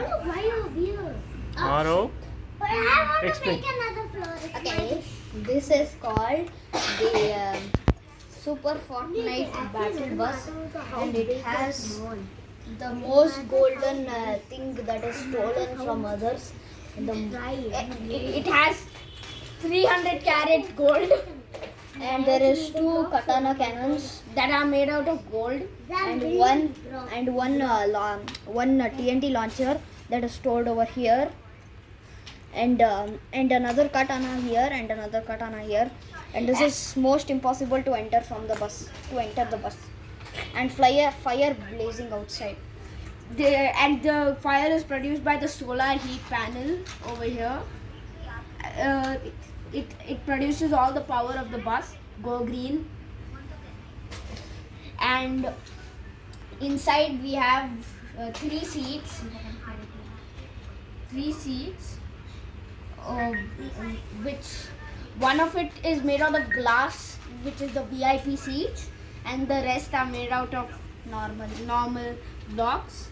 why over here? Aro, But I want explain. to make another floor. Okay, this is called the Super Fortnite Battle Bus, and it has the most golden thing that is stolen from others. It has 300 carat gold, and there is two katana cannons that are made out of gold, and one TNT launcher that is stored over here, and another katana here and another katana here, and this is most impossible to enter the bus, and fire blazing outside. And the fire is produced by the solar heat panel over here. It produces all the power of the bus. Go green. And inside we have three seats. Which one of it is made out of glass, which is the VIP seats, and the rest are made out of normal blocks.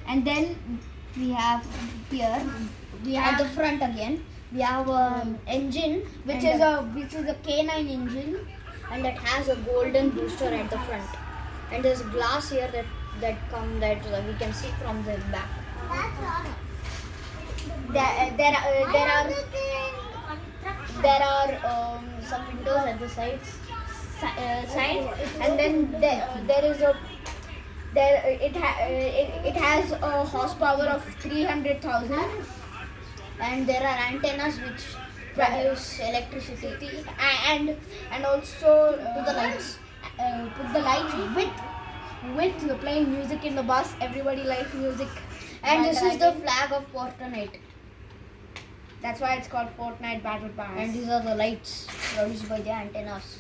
And then We have here, we at have the front again, we have an engine which and is a K9 engine. and it has a golden booster at the front, and there's glass here that we can see from the back. There are some windows at the sides. And then it has a horsepower of 300,000, And there are antennas which produce electricity and also to the lights. put the lights with the playing music in the bus. Everybody likes music. And while this is the riding. flag of Fortnite. That's why it's called Fortnite Battle Pass. And these are the lights produced by the antennas.